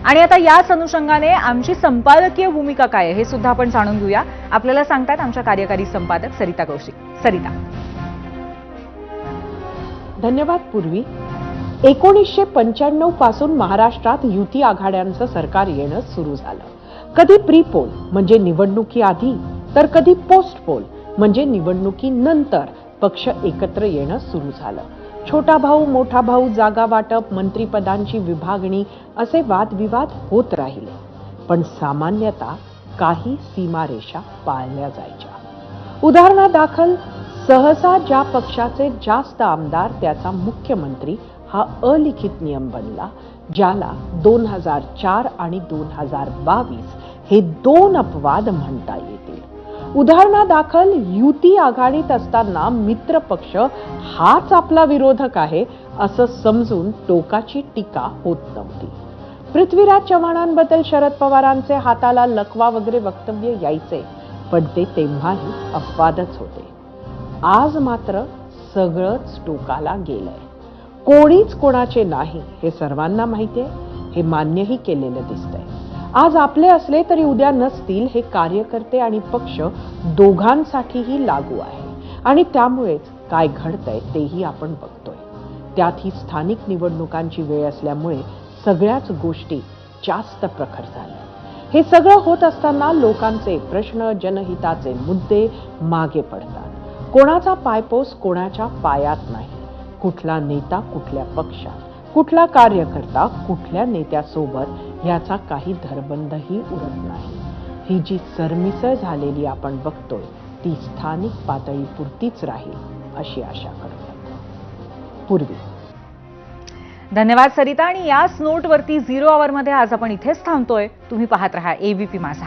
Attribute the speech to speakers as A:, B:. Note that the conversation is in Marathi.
A: आणि आता याच अनुषंगाने आमची संपादकीय भूमिका काय आहे हे सुद्धा आपण जाणून घेऊया. आपल्याला सांगतात आमच्या कार्यकारी संपादक सरिता कौशिक. सरिता.
B: धन्यवाद पूर्वी. 1995 पासून महाराष्ट्रात युती आघाड्यांचं सरकार येणं सुरू झालं. कधी प्री पोल म्हणजे निवडणुकी आधी, तर कधी पोस्ट पोल म्हणजे निवडणुकीनंतर पक्ष एकत्र येणं सुरू झालं. छोटा भाऊ मोठा भाऊ, जागा वाटप, मंत्रिपदांची विभागणी असे वादविवाद होत राहिले. पण सामान्यतः काही सीमारेषा पाळल्या जायच्या. उदाहरणादाखल सहसा ज्या पक्षाचे जास्त आमदार त्याचा मुख्यमंत्री हा अलिखित नियम बनला, ज्याला 2004 आणि 2022 हे 2 अपवाद म्हणता येतील. उदाहरणादाखल युती आघाडीत असताना मित्र पक्ष हाच आपला विरोधक आहे असं समजून टोकाची टीका होत नव्हती. पृथ्वीराज चव्हाणांबद्दल शरद पवारांचे हाताला लकवा वगैरे वक्तव्य यायचे, पण ते तेव्हाही अपवादच होते. आज मात्र सगळंच टोकाला गेलंय. कोणीच कोणाचे नाही हे सर्वांना माहितीये, हे मान्यही केलेलं दिसतंय. आज आपले असले तरी उद्या नसतील हे कार्यकर्ते आणि पक्ष दोघांसाठीही लागू आहे. आणि त्यामुळेच काय घडतंय तेही आपण बघतोय. त्यात ही स्थानिक निवडणुकांची वेळ असल्यामुळे सगळ्याच गोष्टी जास्त प्रखर झाल्या. हे सगळं होत असताना लोकांचे प्रश्न, जनहिताचे मुद्दे मागे पडतात. कोणाचा पायपोस कोणाच्या पायात नाही. कुठला नेता कुठल्या पक्षात, कुठला कार्यकर्ता कुठल्या नेत्यासोबत याचा काही धरबंधही उरत नाही. ही जी सरमिसळ झालेली आपण बघतोय ती स्थानिक पातळीपुरतीच राहील अशी आशा करतो. पूर्वी.
A: धन्यवाद सरिता. आणि याच नोटवरती 0 आवरमध्ये आज आपण इथेच थांबतोय. तुम्ही पाहत रहा ABP माझा.